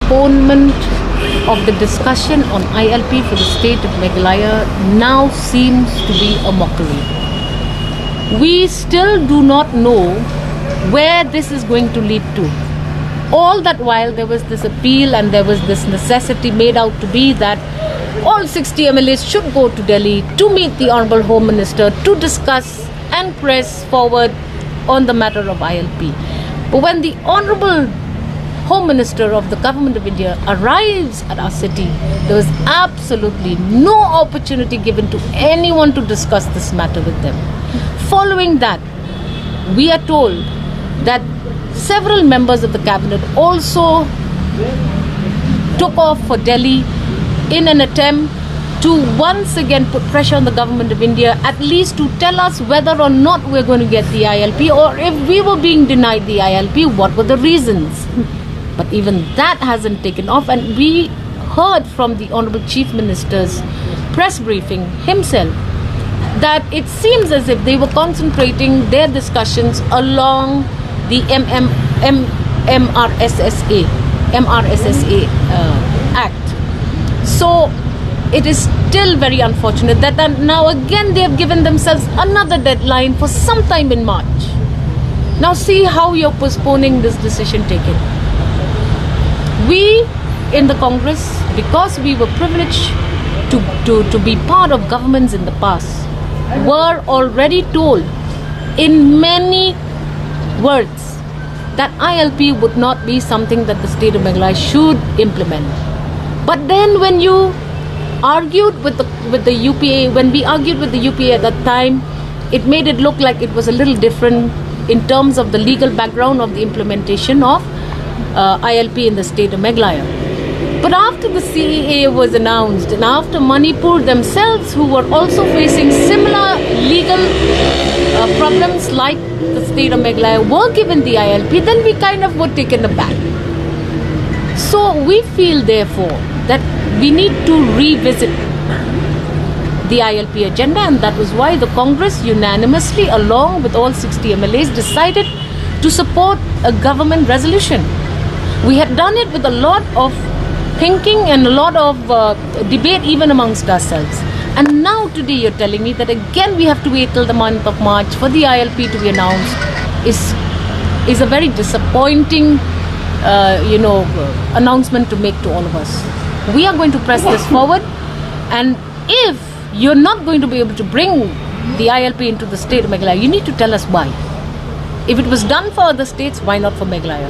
postponement of the discussion on ILP for the state of Meghalaya now seems to be a mockery. We still do not know where this is going to lead to. All that while there was this appeal and there was this necessity made out to be that all 60 MLAs should go to Delhi to meet the Honorable Home Minister to discuss and press forward on the matter of ILP. But when the Honorable Home Minister of the Government of India arrives at our city, there was absolutely no opportunity given to anyone to discuss this matter with them. Following that, we are told that several members of the cabinet also took off for Delhi in an attempt to once again put pressure on the Government of India, at least to tell us whether or not we're going to get the ILP, or if we were being denied the ILP, what were the reasons. But even that hasn't taken off, and we heard from the Honorable Chief Minister's press briefing himself that it seems as if they were concentrating their discussions along the MRSSA Act. So it is still very unfortunate that now again they have given themselves another deadline for some time in March. Now see how you're postponing this decision taken. We in the Congress, because we were privileged to be part of governments in the past, were already told in many words that ILP would not be something that the state of Meghalaya should implement. But then when you argued with the UPA, when we argued with the UPA at that time, it made it look like it was a little different in terms of the legal background of the implementation of ILP in the state of Meghalaya. But after the CEA was announced, and after Manipur themselves, who were also facing similar legal problems like the state of Meghalaya, were given the ILP, then we kind of were taken aback. So we feel therefore that we need to revisit the ILP agenda, and that was why the Congress unanimously, along with all 60 MLAs, decided to support a government resolution. We had done it with a lot of thinking and a lot of debate even amongst ourselves. And now today you're telling me that again we have to wait till the month of March for the ILP to be announced is a very disappointing announcement to make to all of us. We are going to press this forward, and if you're not going to be able to bring the ILP into the state of Meghalaya, you need to tell us why. If it was done for other states, why not for Meghalaya?